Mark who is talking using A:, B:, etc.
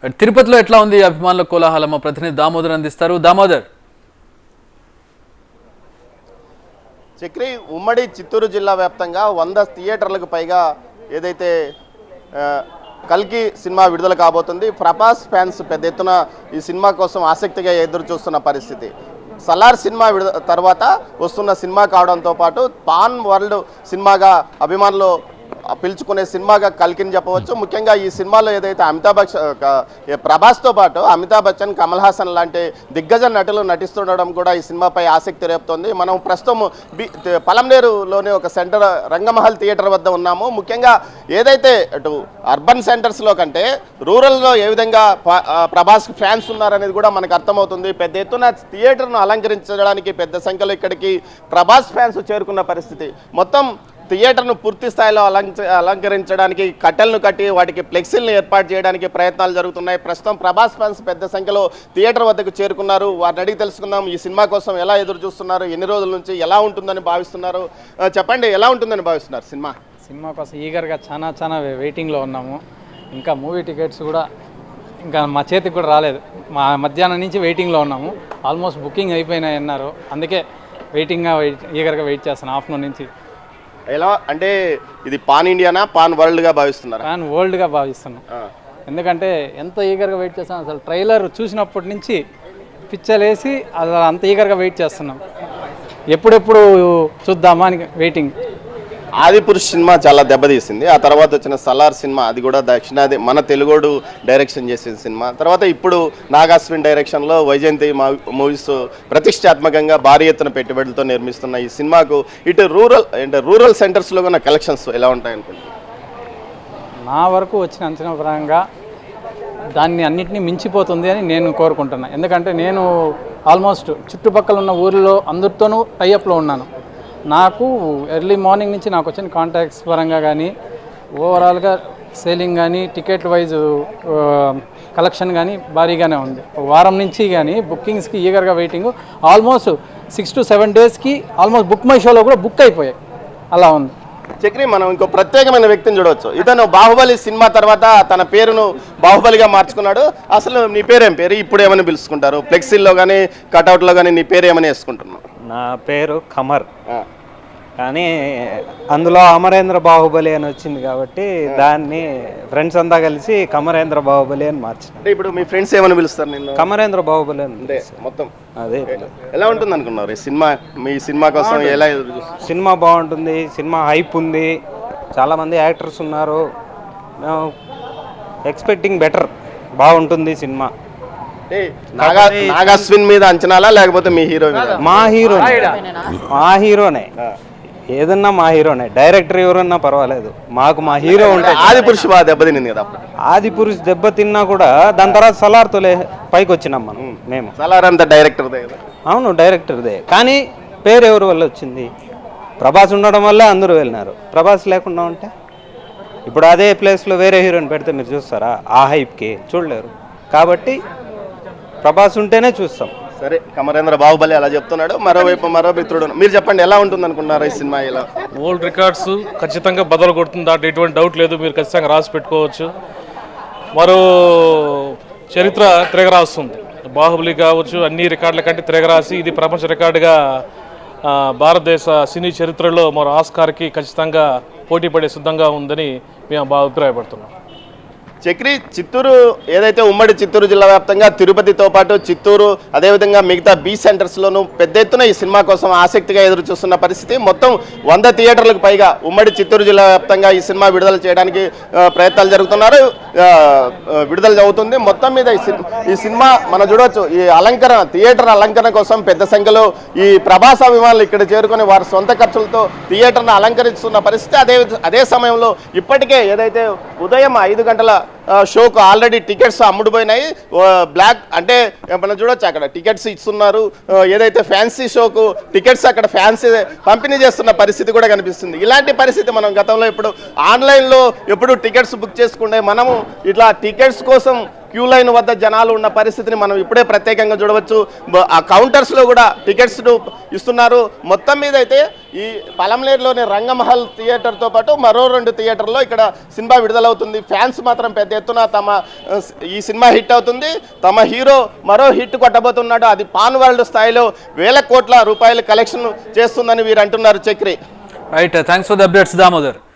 A: తిరుపతిలో ఎట్లా ఉంది అభిమానుల కోలాహలం? ప్రతినిధి దామోదర్ అందిస్తారు. దామోదర్.
B: చక్రి, ఉమ్మడి చిత్తూరు జిల్లా వ్యాప్తంగా 100 థియేటర్లకు పైగా ఏదైతే కల్కి సినిమా విడుదల కాబోతుంది. ప్రభాస్ ఫ్యాన్స్ పెద్ద ఎత్తున ఈ సినిమా కోసం ఆసక్తిగా ఎదురు చూస్తున్న పరిస్థితి. సలార్ సినిమా తర్వాత వస్తున్న సినిమా కావడంతో పాటు పాన్ వరల్డ్ సినిమాగా అభిమానులు పిలుచుకునే సినిమాగా కల్కిని చెప్పవచ్చు. ముఖ్యంగా ఈ సినిమాలో ఏదైతే ప్రభాస్తో పాటు అమితాబ్ బచ్చన్, కమల్ హాసన్ లాంటి దిగ్గజ నటులు నటిస్తుండడం కూడా ఈ సినిమాపై ఆసక్తి రేపుతోంది. మనం ప్రస్తుతం పలంనేరులోని ఒక సెంటర్ రంగమహల్ థియేటర్ వద్ద ఉన్నాము. ముఖ్యంగా ఏదైతే అటు అర్బన్ సెంటర్స్లో కంటే రూరల్లో ఏ విధంగా ప్రభాస్ ఫ్యాన్స్ ఉన్నారనేది కూడా మనకు అర్థమవుతుంది. పెద్ద ఎత్తున థియేటర్ను అలంకరించడానికి పెద్ద సంఖ్యలో ఇక్కడికి ప్రభాస్ ఫ్యాన్స్ చేరుకున్న పరిస్థితి. మొత్తం థియేటర్ను పూర్తి స్థాయిలో అలంకరించడానికి కట్టెలను కట్టి వాటికి ఫ్లెక్సీలను ఏర్పాటు చేయడానికి ప్రయత్నాలు జరుగుతున్నాయి. ప్రస్తుతం ప్రభాస్ ఫ్యాన్స్ పెద్ద సంఖ్యలో థియేటర్ వద్దకు చేరుకున్నారు. వారిని అడిగి తెలుసుకుందాం, ఈ సినిమా కోసం ఎలా ఎదురు చూస్తున్నారు, ఎన్ని రోజుల నుంచి ఎలా ఉంటుందని భావిస్తున్నారు, చెప్పండి, ఎలా ఉంటుందని భావిస్తున్నారు
C: సినిమా కోసం ఈగర్గా చాలా వెయిటింగ్లో ఉన్నాము. ఇంకా మూవీ టికెట్స్ కూడా ఇంకా మా చేతికి కూడా రాలేదు. మా మధ్యాహ్నం నుంచి వెయిటింగ్లో ఉన్నాము. ఆల్మోస్ట్ బుకింగ్ అయిపోయినాయి అన్నారు. అందుకే ఈగర్గా వెయిట్ చేస్తాను ఆఫ్టర్నూన్ నుంచి.
B: ఎలా అంటే ఇది పాన్ ఇండియానా పాన్ వరల్డ్గా భావిస్తున్నారు?
C: పాన్ వరల్డ్గా భావిస్తున్నాం. ఎందుకంటే ఎంత ఈగర్గా వెయిట్ చేస్తాం, అసలు ట్రైలర్ చూసినప్పటి నుంచి పిచ్చలేసి అసలు అంత ఈగర్గా వెయిట్ చేస్తున్నాం. ఎప్పుడెప్పుడు చూద్దామా అని వెయిటింగ్.
B: ఆదిపురుష్ సినిమా చాలా దెబ్బతీసింది. ఆ తర్వాత వచ్చిన సలార్ సినిమా, అది కూడా దక్షిణాది మన తెలుగోడు డైరెక్షన్ చేసిన సినిమా. తర్వాత ఇప్పుడు నాగాశ్విన్ డైరెక్షన్లో వైజయంతి మూవీస్ ప్రతిష్టాత్మకంగా భారీ ఎత్తున పెట్టుబడులతో నిర్మిస్తున్న ఈ సినిమాకు ఇటు రూరల్ సెంటర్స్లో ఉన్న కలెక్షన్స్ ఎలా ఉంటాయనుకుంటున్నారు?
C: నా వరకు వచ్చిన అంచనా పరంగా దాన్ని అన్నింటినీ మించిపోతుంది అని నేను కోరుకుంటున్నాను. ఎందుకంటే నేను ఆల్మోస్ట్ చుట్టుపక్కల ఉన్న ఊరిలో అందరితోనూ టైఅప్లో ఉన్నాను. నాకు ఎర్లీ మార్నింగ్ నుంచి నాకు వచ్చిన కాంటాక్ట్స్ పరంగా కానీ ఓవరాల్గా సేలింగ్ కానీ టికెట్ వైజ్ కలెక్షన్ కానీ భారీగానే ఉంది. వారం నుంచి కానీ బుకింగ్స్కి ఈగర్గా వెయిటింగ్. ఆల్మోస్ట్ 6 to 7 డేస్కి ఆల్మోస్ట్ బుక్ మై షోలో కూడా బుక్ అయిపోయాయి. అలా ఉంది.
B: చక్రి, మనం ఇంకో ప్రత్యేకమైన వ్యక్తిని చూడవచ్చు. ఇతను బాహుబలి సినిమా తర్వాత తన పేరును బాహుబలిగా మార్చుకున్నాడు. అసలు నీ పేరేం పేరు? ఇప్పుడు ఏమని పిలుచుకుంటారు? ఫ్లెక్సీల్లో కానీ కటౌట్లో కానీ నీ పేరు ఏమని వేసుకుంటున్నావు?
D: నా పేరు ఖమర్, కానీ అందులో అమరేంద్ర బాహుబలి అని వచ్చింది కాబట్టి దాన్ని ఫ్రెండ్స్ అంతా కలిసి కమరేంద్ర బాహుబలి అని మార్చారు.
B: అంటే ఇప్పుడు మీ ఫ్రెండ్స్ ఏమని పిలుస్తారు నిన్ను?
D: కమరేంద్ర బాహుబలి అని
B: మొత్తం.
D: అదే
B: ఎలా ఉంటుంది అనుకున్నారు ఈ సినిమా? మీ సినిమా కోసం ఎలా?
D: సినిమా బాగుంటుంది, సినిమా హైప్ ఉంది, చాలామంది యాక్టర్స్ ఉన్నారు. ఎక్స్పెక్టింగ్ బెటర్, బాగుంటుంది సినిమా.
B: నాగాశ్విన్ మీద అంచనాలా లేకపోతే మీ హీరో?
D: మా హీరోనే, ఏదన్నా మా హీరోనే. డైరెక్టర్ ఎవరన్నా పర్వాలేదు, మాకు మా హీరో ఉంటే.
B: ఆదిపురుష్ బాగా దెబ్బతినింది కదా.
D: ఆదిపురుష్ దెబ్బతిన్నా కూడా దాని తర్వాత సలార్తో పైకి వచ్చినాం మేము.
B: సలార్ అంతా డైరెక్టర్దే.
D: అవును, డైరెక్టర్దే. కానీ పేరు ఎవరి వల్ల వచ్చింది? ప్రభాస్ ఉండడం వల్ల అందరూ వెళ్ళినారు. ప్రభాస్ లేకుండా ఉంటే ఇప్పుడు అదే ప్లేస్లో వేరే హీరోని పెడితే మీరు చూస్తారా? ఆ హైప్కి చూడలేరు. కాబట్టి ప్రభాస్ ఉంటేనే చూస్తాం.
B: సరే, కమరేంద్ర బాహుబలి అలా చెప్తున్నాడు. మరోవైపు మరో మిత్రుడు, మీరు చెప్పండి, ఎలా ఉంటుంది అనుకున్నారు ఈ సినిమా? ఇలా
E: ఓల్డ్ రికార్డ్స్ ఖచ్చితంగా బదులు కొడుతుంది, దాంట్లో ఎటువంటి డౌట్ లేదు. మీరు ఖచ్చితంగా రాసి పెట్టుకోవచ్చు. మరో చరిత్ర తిరగరాస్తుంది. బాహుబలి కావచ్చు, అన్ని రికార్డుల కంటే తిరగరాసి ఇది ప్రపంచ రికార్డుగా భారతదేశ సినీ చరిత్రలో మరో ఆస్కార్కి ఖచ్చితంగా పోటీ పడే సిద్ధంగా ఉందని మేము బాగా అభిప్రాయపడుతున్నాం.
B: చక్రి, చిత్తూరు ఏదైతే ఉమ్మడి చిత్తూరు జిల్లా వ్యాప్తంగా తిరుపతితో పాటు చిత్తూరు అదేవిధంగా మిగతా బీ సెంటర్స్లోనూ పెద్ద ఎత్తున ఈ సినిమా కోసం ఆసక్తిగా ఎదురు చూస్తున్న పరిస్థితి. మొత్తం 100 థియేటర్లకు పైగా ఉమ్మడి చిత్తూరు జిల్లా వ్యాప్తంగా ఈ సినిమా విడుదల చేయడానికి ప్రయత్నాలు జరుగుతున్నారు. విడుదల అవుతుంది. మొత్తం మీద ఈ సినిమా మనం చూడవచ్చు. ఈ అలంకరణ, థియేటర్ అలంకరణ కోసం పెద్ద సంఖ్యలో ఈ ప్రభాస్ అభిమానులు ఇక్కడ చేరుకొని వారి సొంత ఖర్చులతో థియేటర్ను అలంకరిస్తున్న పరిస్థితి. అదే సమయంలో ఇప్పటికే ఏదైతే ఉదయం 5 గంటల షోకు ఆల్రెడీ టికెట్స్ అమ్ముడుపోయినాయి. బ్లాక్ అంటే మనం చూడొచ్చు, అక్కడ టికెట్స్ ఇస్తున్నారు. ఏదైతే ఫ్యాన్సీ షోకు టికెట్స్ అక్కడ ఫ్యాన్సీ పంపిణీ చేస్తున్న పరిస్థితి కూడా కనిపిస్తుంది. ఇలాంటి పరిస్థితి మనం గతంలో ఎప్పుడు ఆన్లైన్లో ఎప్పుడు టికెట్స్ బుక్ చేసుకుంటే మనము ఇట్లా టికెట్స్ కోసం క్యూ లైన్ వద్ద జనాలు ఉన్న పరిస్థితిని మనం ఇప్పుడే ప్రత్యేకంగా చూడవచ్చు. ఆ కౌంటర్స్లో కూడా టికెట్స్ ఇస్తున్నారు. మొత్తం మీద అయితే ఈ పలంనేరులోని రంగమహల్ థియేటర్తో పాటు మరో 2 థియేటర్లో ఇక్కడ సినిమా విడుదలవుతుంది. ఫ్యాన్స్ మాత్రం పెద్ద ఎత్తున ఈ సినిమా హిట్ అవుతుంది, తమ హీరో మరో హిట్ కొట్టబోతున్నాడు, అది పాన్ వరల్డ్ స్థాయిలో వేల కోట్ల రూపాయలు కలెక్షన్ చేస్తుందని వీరు అంటున్నారు. Chakri.
A: Right, thanks for the updates Damodar.